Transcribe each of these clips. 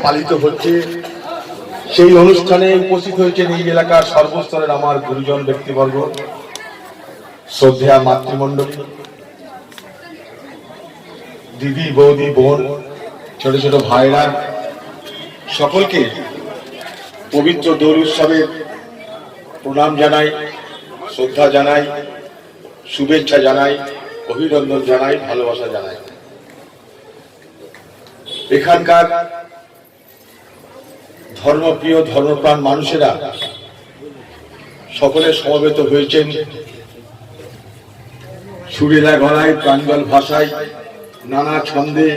পালিত হচ্ছে। সেই অনুষ্ঠানে উপস্থিত হয়েছেন এই এলাকার সর্বস্তরের আমার গুরুজন ব্যক্তিবর্গ, শ্রদ্ধেয়া মাতৃমণ্ডলী, দিদি, বৌদি, বোন, ছোট ছোট ভাইরা, সকলকে পবিত্র দোল উৎসবের প্রণাম জানাই, শ্রদ্ধা জানাই, শুভেচ্ছা জানাই, অভিনন্দন জানাই, ভালোবাসা জানাই। এখানকার ধর্মপ্রিয় ধর্মপ্রাণ মানুষেরা সকলে সমবেত হয়েছেন সুরেলা গলায়, প্রাঞ্জল ভাষায়, নানা ছন্দে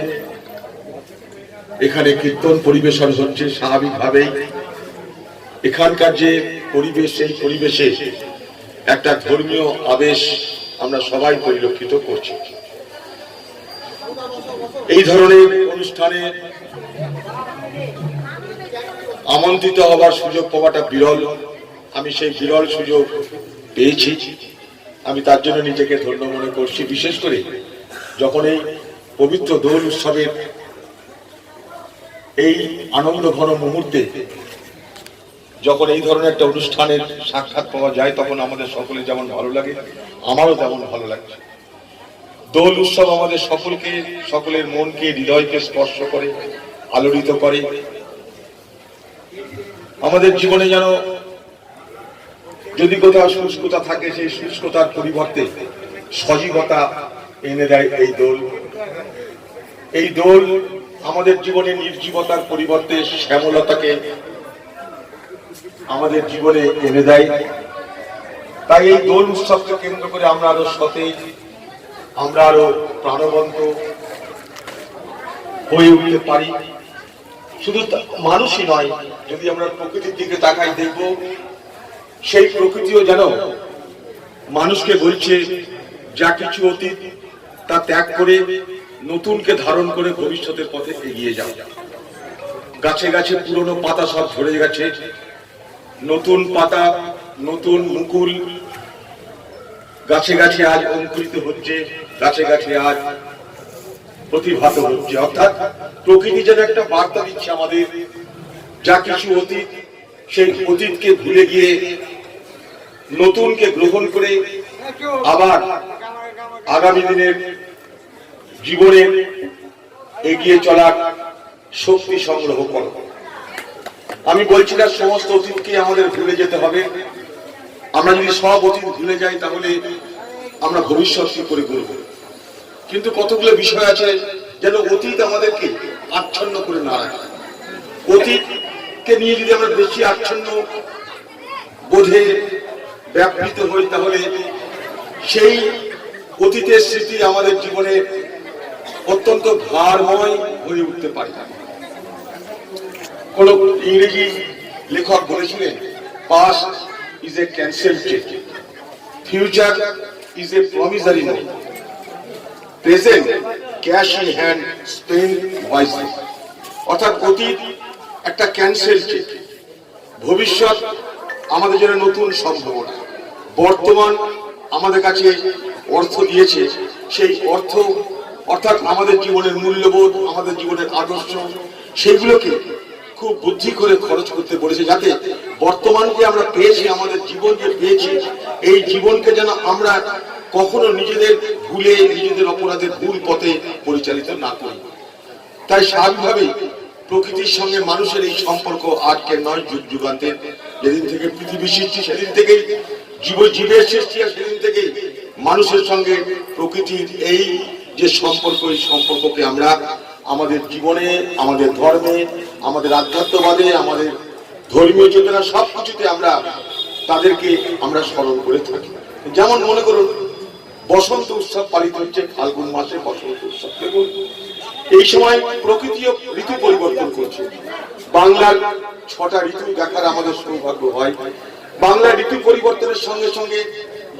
এখানে কীর্তন পরিবেশন হচ্ছে। স্বাভাবিকভাবেই এখানকার যে পরিবেশ, সেই পরিবেশে একটা ধর্মীয় আবেশ আমরা সবাই পরিলক্ষিত করছি। এই ধরনের অনুষ্ঠানে আমন্ত্রিত হবার সুযোগ পাওয়াটা বিরল। আমি সেই বিরল সুযোগ পেয়েছি, আমি তার জন্য নিজেকে ধন্য মনে করছি। বিশেষ করে যখন এই পবিত্র দোল উৎসবের এই আনন্দ ঘন মুহূর্তে যখন এই ধরনের একটা অনুষ্ঠানের সাক্ষাৎ পাওয়া যায়, তখন আমাদের সকলে যেমন ভালো লাগে, আমারও তেমন ভালো লাগছে। দোল উৎসব আমাদের সকলকে, সকলের মনকে, হৃদয়কে স্পর্শ করে, আলোড়িত করে। আমাদের জীবনে যেন যদি কোথাও শুষ্কতা থাকে, সেই শুষ্কতার পরিবর্তে সজীবতা এনে দেয় এই দোল। এই দোল আমাদের জীবনে নির্জীবতার পরিবর্তে শ্যামলতাকে আমাদের জীবনে এনে দেয়। তাই এই দোল উৎসবকে কেন্দ্র করে আমরা আরো সতেজ, আমরা আরো প্রাণবন্ত হয়ে উঠতে পারি। শুধু মানুষই নয়, যদি আমরা প্রকৃতির দিকে তাকাই, দেখব সেই প্রকৃতিও যেন মানুষকে বলছে যা কিছু অতীত তা ত্যাগ করে নতুনকে ধারণ করে ভবিষ্যতের পথে এগিয়ে যাও। গাছে গাছে পুরনো পাতা সব ঝরে গেছে, নতুন পাতা, নতুন মুকুল গাছে গাছে আজ অঙ্কুরিত হচ্ছে, গাছে গাছে আজ প্রতিভাত হচ্ছে। অর্থাৎ প্রকৃতি যেন একটা বার্তা দিচ্ছে আমাদের, যা কিছু অতীত, সেই অতীতকে ভুলে গিয়ে নতুনকে গ্রহণ করে আবার আগামী দিনের জীবনে এগিয়ে চলার শক্তি সংগ্রহ করো। আমি বলছি না সমস্ত অতীতকে আমাদের ভুলে যেতে হবে। আমরা যদি সব অতীত ভুলে যাই, তাহলে আমরা ভবিষ্যৎ কি করে গড়ব? কিন্তু কতগুলো বিষয় আছে যেন অতীত আমাদেরকে আচ্ছন্ন করে না রাখে। অতীতকে নিয়ে যদি আমরা বেশি আচ্ছন্ন বোধে ব্যাপৃত হই, তাহলে সেই অতীতের স্মৃতি আমাদের জীবনে অত্যন্ত ভারময় হয়ে উঠতে পারে। কোন ইংরেজি লেখক বলেছিলেন, past is a cancelled cheque, future is a promissory note, present cash in hand, spend wisely. অর্থাৎ অতীত একটা ক্যান্সেল চেক, ভবিষ্যৎ আমাদের জন্য নতুন সম্ভাবনা, বর্তমান আমাদের কাছে অর্থ দিয়েছে, সেই অর্থ অর্থাৎ আমাদের জীবনের মূল্যবোধ, আমাদের জীবনের আদর্শ, সেগুলোকে খুব বুদ্ধি করে খরচ করতে বলেছে, যাতে বর্তমানকে আমরা পেয়েছি, আমাদের জীবন যে পেয়েছি, এই জীবনকে যেন আমরা কখনো নিজেদের ভুলে, নিজেদের অপরাধের ভুল পথে পরিচালিত না করি। তাই স্বাভাবিকভাবেই প্রকৃতির সঙ্গে মানুষের এই সম্পর্ক আজকের নয়, যুগ যুগান্তের। যেদিন থেকে পৃথিবী সৃষ্টি, সেদিন থেকেই জীবের সৃষ্টি, আর সেদিন থেকেই মানুষের সঙ্গে প্রকৃতির এই যে সম্পর্ক, এই সম্পর্ককে আমরা আমাদের জীবনে, আমাদের ধর্মে, আমাদের আধ্যাত্মবাদে, আমাদের ধর্মীয় চেতনা সবকিছুতে আমরা তাদেরকে আমরা স্মরণ করে থাকি। যেমন মনে করুন, বসন্ত উৎসব পালিত হচ্ছে ফাল্গুন মাসে, বসন্ত উৎসব। দেখুন, এই সময় প্রকৃতিও ঋতু পরিবর্তন করছে। বাংলার 6টা ঋতু দেখার আমাদের সৌভাগ্য হয়। বাংলা ঋতু পরিবর্তনের সঙ্গে সঙ্গে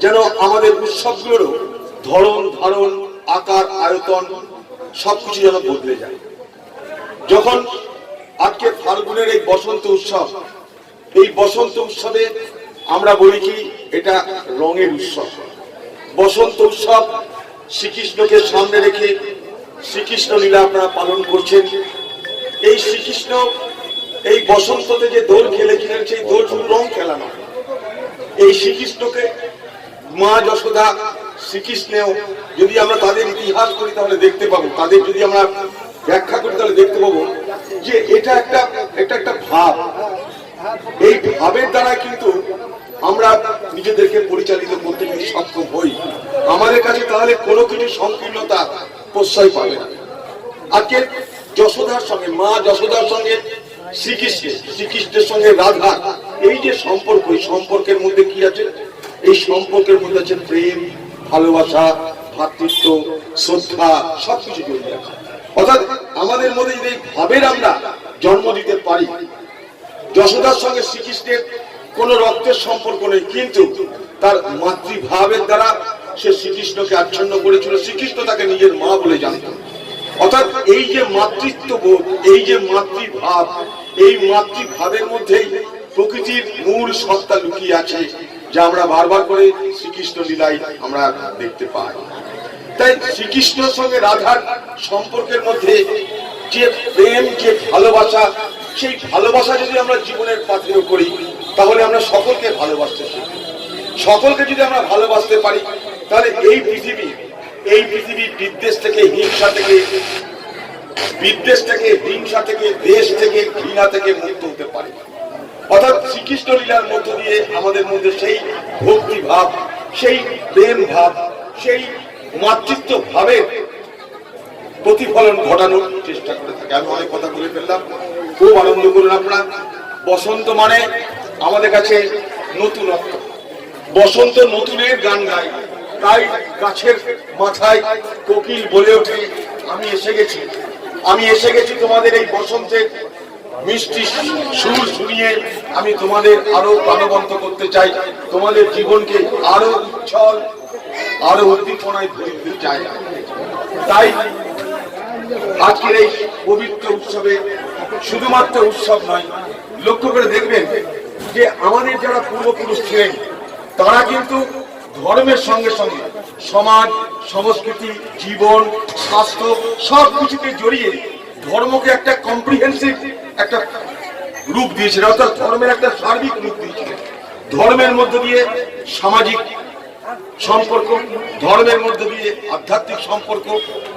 যেন আমাদের উৎসবগুলোরও ধরন, ধারণ, আকার, আয়তন সবকিছু যেন বদলে যায়। যখন আজকে ফাল্গুনের এই বসন্ত উৎসব, এই বসন্ত উৎসবে আমরা বলি কি এটা রঙের উৎসব। বসন্ত উৎসব শ্রীকৃষ্ণকে সামনে রেখে শ্রীকৃষ্ণ লীলা আপনারা পালন করছেন। এই শ্রীকৃষ্ণ এই বসন্ততে যে দোল খেলেছিলেন, সেই দোল শুধু রং খেলা নয়। এই শ্রীকৃষ্ণকে মা যশোদা, শ্রীকৃষ্ণেও যদি আমরা তাদের ইতিহাস করি তাহলে দেখতে পাবো, তাদের যদি আমরা ব্যাখ্যা করি তাহলে দেখতে পাবো যে এটা একটা ভাব। এই ভাবের দ্বারা কিন্তু আমরা নিজেদেরকে পরিচালিত করতে যদি সক্ষম হই, আমাদের কাছে তাহলে কোনো কিছু সংকীর্ণতা প্রশ্রয় পাবে না। আজকে যশোদার সঙ্গে, মা যশোদার সঙ্গে শ্রীকৃষ্ণের সঙ্গে রাধা, এই যে সম্পর্ক, এই সম্পর্কের মধ্যে কি আছে? এই সম্পর্কের মধ্যে আছে প্রেম, ভালোবাসা, ভ্রাতৃত্ব, শ্রদ্ধা, সবকিছু জড়িয়ে আছে। অর্থাৎ আমাদের মধ্যে যদি এই ভাবের আমরা জন্ম দিতে পারি, যশোদার সঙ্গে শ্রীকৃষ্ণের কোন রক্তের সম্পর্ক নেই, কিন্তু তার মাতৃভাবের দ্বারা সে শ্রীকৃষ্ণকে আচ্ছন্ন করেছিল, শ্রীকৃষ্ণ তাকে নিজের মা বলে জানত। অর্থাৎ এই যে মাতৃত্ববোধ, এই যে মাতৃভাব, এই মাতৃভাবের মধ্যেই প্রকৃতির মূল সত্তা লুকিয়ে আছে, যা আমরা বারবার করে শ্রীকৃষ্ণ লীলায় আমরা দেখতে পাই। তাই শ্রীকৃষ্ণের সঙ্গে রাধার সম্পর্কের মধ্যে যে প্রেম, যে ভালোবাসা, সেই ভালোবাসা যদি আমরা জীবনের পাথেয় করি তাহলে আমরা সকলকে ভালোবাসতে শিখি। সকলকে যদি আমরা ভালোবাসতে পারি তাহলে এই পৃথিবী বিদ্বেষ থেকে, হিংসা থেকে, দেশ থেকে, ঘৃণা থেকে মুক্ত হতে পারে। অর্থাৎ শ্রীকৃষ্ণ লীলার মধ্য দিয়ে আমাদের মধ্যে সেই ভক্তি ভাব, সেই প্রেম ভাব, সেই মাতৃত্ব ভাবের প্রতিফলন ঘটানোর চেষ্টা করে থাকে। আমি অনেক কথা বলে ফেললাম, খুব আনন্দ করুন আপনারা। বসন্ত মানে আমাদের কাছে নতুনত্ব, বসন্ত নতুনের গান গায়, তাই গাছের মাথায় কোকিল বলে ওঠে, আমি এসে গেছি তোমাদের এই বসন্তের মিষ্টি সুর শুনিয়ে আমি তোমাদের আরো প্রাণবন্ত করতে চাই, তোমাদের জীবনকে আরো উচ্ছল, আরো উদ্দীপনায় ভরে দিতে চাই। তাই আজকের এই পবিত্র উৎসবে শুধুমাত্র উৎসব নয়, লক্ষ্য করে দেখবেন যে আমাদের যারা পূর্বপুরুষ ছিলেন তারা কিন্তু ধর্মের সঙ্গে সঙ্গে সমাজ, সংস্কৃতি, জীবন, স্বাস্থ্য সবকিছুকে জড়িয়ে ধর্মকে একটা কম্প্রিহেন্সিভ একটা রূপ দিয়েছিলেন। অর্থাৎ ধর্মের একটা সার্বিক রূপ দিয়েছিলেন। ধর্মের মধ্য দিয়ে সামাজিক সম্পর্ক, ধর্মের মধ্য দিয়ে আধ্যাত্মিক সম্পর্ক,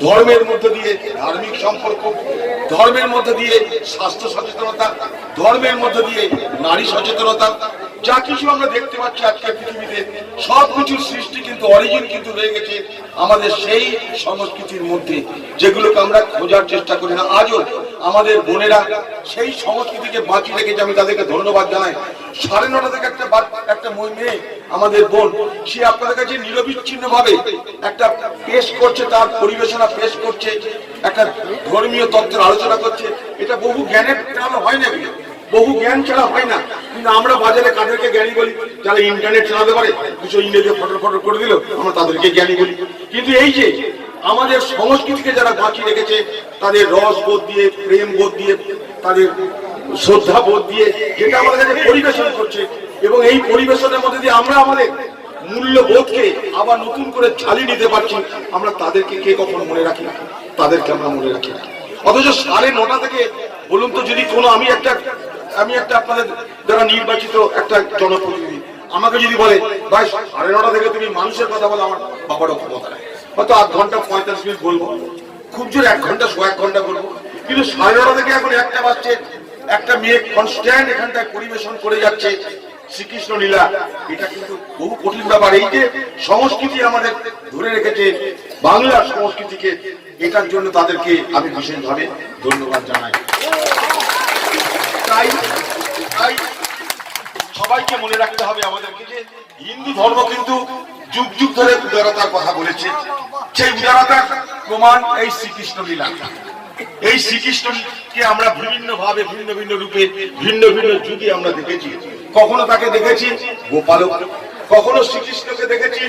ধর্মের মধ্য দিয়ে ধার্মিক সম্পর্ক, ধর্মের মধ্য দিয়ে স্বাস্থ্য সচেতনতা, ধর্মের মধ্য দিয়ে নারী সচেতনতা, যা কিছু আমরা দেখতে পাচ্ছি আজকের পৃথিবীতে সবকিছুর সৃষ্টি কিন্তু অরিজিন কিন্তু রয়ে গেছে আমাদের সেই সংস্কৃতির মধ্যে, যেগুলোকে আমরা খোঁজার চেষ্টা করি না। আজও আমাদের বোনেরা সেই সংস্কৃতিকে বাঁচিয়ে রেখেছে, আমি তাদেরকে ধন্যবাদ জানাই। 9:30 থেকে একটা মেয়ে আমাদের বোন, সে আপনাদের কাছে নিরবিচ্ছিন্ন ভাবে একটা পেশ করছে, তার পরিবেশনা পেশ করছে, একটা ধর্মীয় তত্ত্বের আলোচনা করছে। এটা বহু জ্ঞানের চালা হয় না, বহু জ্ঞান ছাড়া হয় না। কিন্তু আমরা বাজারে কাদেরকে জ্ঞানী বলি? যারা ইন্টারনেট চালাতে পারে, কিছু ইংরেজি ফটো করে দিল, আমরা তাদেরকে জ্ঞানী বলি। কিন্তু এই যে আমাদের সংস্কৃতিকে যারা বাঁচিয়ে রেখেছে, তাদের রস বোধ দিয়ে, প্রেম বোধ দিয়ে, তাদের শ্রদ্ধা বোধ দিয়ে যেটা আমাদের কাছে পরিবেশন করছে, এবং এই পরিবেশনের মধ্যে দিয়ে আমরা আমাদের মূল্যবোধকে আবার নতুন করে ঝালিয়ে নিতে পারছি, আমরা তাদেরকে কে কখন মনে রাখি না? তাদেরকে আমরা মনে রাখি না। অথচ 9:30 থেকে বলুন তো, যদি কোনো আমি একটা আপনাদের দ্বারা নির্বাচিত একটা জনপ্রতিনিধি আমাকে যদি বলে, ভাই 9:30 থেকে তুমি মানুষের কথা বলো, আমার বাবারও ক্ষমতা নেই, হয়তো 8 ঘন্টা 45 মিনিট বলবো, খুব জোর 1 ঘন্টা 1 ঘন্টা বলবো। কিন্তু 9:30 থেকে এখন 1টা বাজছে, একটা মেয়ে কনস্ট্যান্ট এখানটায় পরিবেশন করে যাচ্ছে শ্রীকৃষ্ণ লীলা। এটা কিন্তু বহু কঠিন ব্যাপার। এই যে সংস্কৃতি আমাদের ধরে রেখেছে, বাংলার সংস্কৃতিকে, এটার জন্য তাদেরকে আমি বিশেষভাবে ধন্যবাদ জানাই। তাই সবাইকে মনে রাখতে হবে আমাদেরকে যে হিন্দু ধর্ম কিন্তু যুগ যুগ ধরে উদারতার কথা বলেছে। সেই উদারতার প্রমাণ এই শ্রীকৃষ্ণ লীলা। এই শ্রীকৃষ্ণকে আমরা বিভিন্ন ভাবে, ভিন্ন ভিন্ন রূপে, ভিন্ন ভিন্ন যুগে আমরা দেখেছি। কখনো তাকে দেখেছি গোপালক, কখনো শ্রীকৃষ্ণকে দেখেছি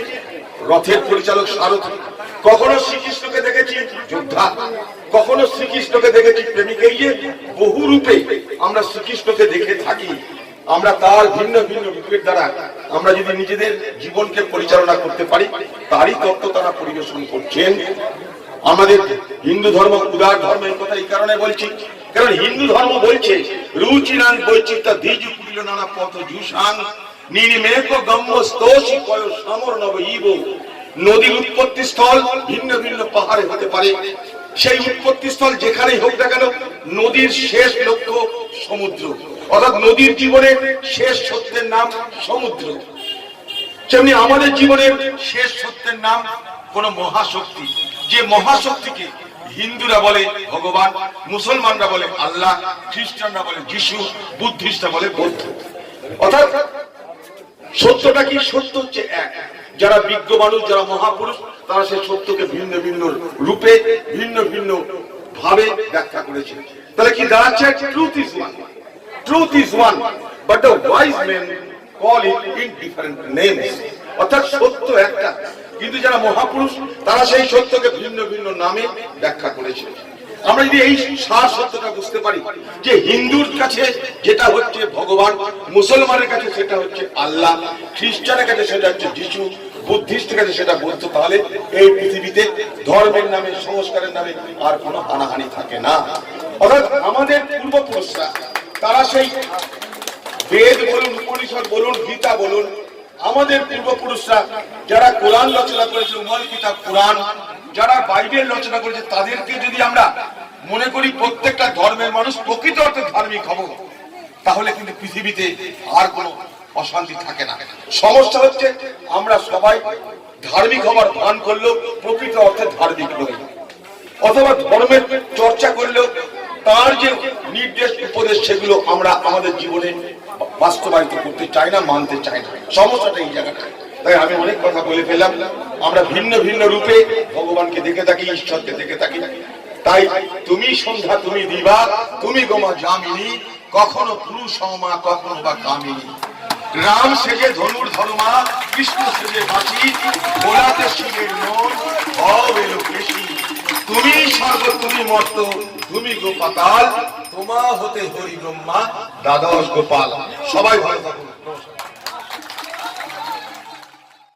রথের পরিচালক সারথী, কখনো শ্রীকৃষ্ণকে দেখেছি যোদ্ধা, কখনো শ্রীকৃষ্ণকে দেখেছি প্রেমিক। এই যে বহু রূপে আমরা শ্রীকৃষ্ণকে দেখে থাকি, আমরা তার ভিন্ন ভিন্ন রূপের দ্বারা আমরা যদি নিজেদের জীবনকে পরিচালনা করতে পারি, তারই তত্ত্ব তারা পরিবেশন করছেন। আমাদের হিন্দু ধর্ম উদার ধর্ম, এই কথা এই কারণে বলছি, কারণ হিন্দু ধর্ম বলছে রুচিরান বৈচিত্র্য দ্বিজ কুটিল নানা পথ জুসান নির্মেক গম্য স্তোষী কয় সমর নব ইব। নদীর উৎপত্তি স্থল ভিন্ন ভিন্ন পাহাড়ে হতে পারে, সেই উৎপত্তি স্থল যেখানেই হোক না কেন নদীর শেষ লক্ষ্য সমুদ্র, অর্থাৎ নদীর জীবনের শেষ সত্যের নাম সমুদ্র। তেমনি আমাদের জীবনের শেষ সত্যের নাম কোন মহাশক্তি, যে মহাশক্তিকে হিন্দুরা বলে ভগবান, মুসলমানরা বলে আল্লাহ, খ্রিস্টানরা বলে যিশু, বুদ্ধিস্টরা বলে বৌদ্ধ। অর্থাৎ সত্যটা কি? সত্য হচ্ছে এক। যারা বিজ্ঞ মানুষ, যারা মহাপুরুষ, তারা সেই সত্যকে ভিন্ন ভিন্ন রূপে ভিন্ন ভিন্ন ভাবে ব্যাখ্যা করেছে। তাহলে কি দাঁড়াচ্ছে? Truth is one, truth is one, but the wise men call it in different names. অর্থাৎ সত্য একটা, কিন্তু যারা মহাপুরুষ তারা সেই সত্যকে ভিন্ন ভিন্ন নামে ব্যাখ্যা করেছে। আমরা যদি এই সার সত্যটা বুঝতে পারি যে হিন্দুর কাছে যেটা হচ্ছে ভগবান, মুসলমানের কাছে সেটা হচ্ছে আল্লাহ, খ্রিস্টানের কাছে সেটা হচ্ছে যিশু, বুদ্ধিস্টের কাছে সেটা বৌদ্ধ, তাহলে এই পৃথিবীতে ধর্মের নামে, সংস্কারের নামে আর কোনো হানাহানি থাকে না। অর্থাৎ আমাদের পূর্বপুরুষরা তারা সেই বেদ বলুন, উপনিষদ বলুন, গীতা বলুন, আমাদের পূর্বপুরুষরা যারা কোরআন রচনা করেছে, উমর কিতাব কোরআন, যারা বাইবেল রচনা করেছে, তাদেরকে যদি আমরা মনে করি প্রত্যেকটা ধর্মের মানুষ প্রকৃত অর্থে ধার্মিক হব, তাহলে কিন্তু পৃথিবীতে আর কোনো অশান্তি থাকে না। সমস্যা হচ্ছে আমরা সবাই ধার্মিক হবার ভান করলেও প্রকৃত অর্থে ধার্মিক নই, অথবা ধর্মের চর্চা করলেও তার যে নির্দেশ উপদেশ সেগুলো আমরা আমাদের জীবনে বাস্তবায়িত করতে চাই না, মানতে চাই না। সমস্যাটা এই জায়গাটা। তাই আমি অনেক কথা বলে ফেললাম। আমরা ভিন্ন ভিন্ন রূপে ভগবানকে দেখে থাকি, ঈশ্বরকে দেখে থাকি। তাই তুমি সন্ধ্যা, তুমি দিবা, তুমি গোমা জামিনী, কখনো পুরুষ মা, কখনো বা কামিনী। রাম সেজে ধনুর ধর্মা, কৃষ্ণ সেজে বাঁচি, ভোলাতে শিবের মন এলো কেশি। তুমি স্বর্গ, তুমি মর্ত, তুমি গোপাতাল, তোমা হতে হরি ব্রহ্মা, দ্বাদশ গোপাল। সবাই ভালো থাকুন।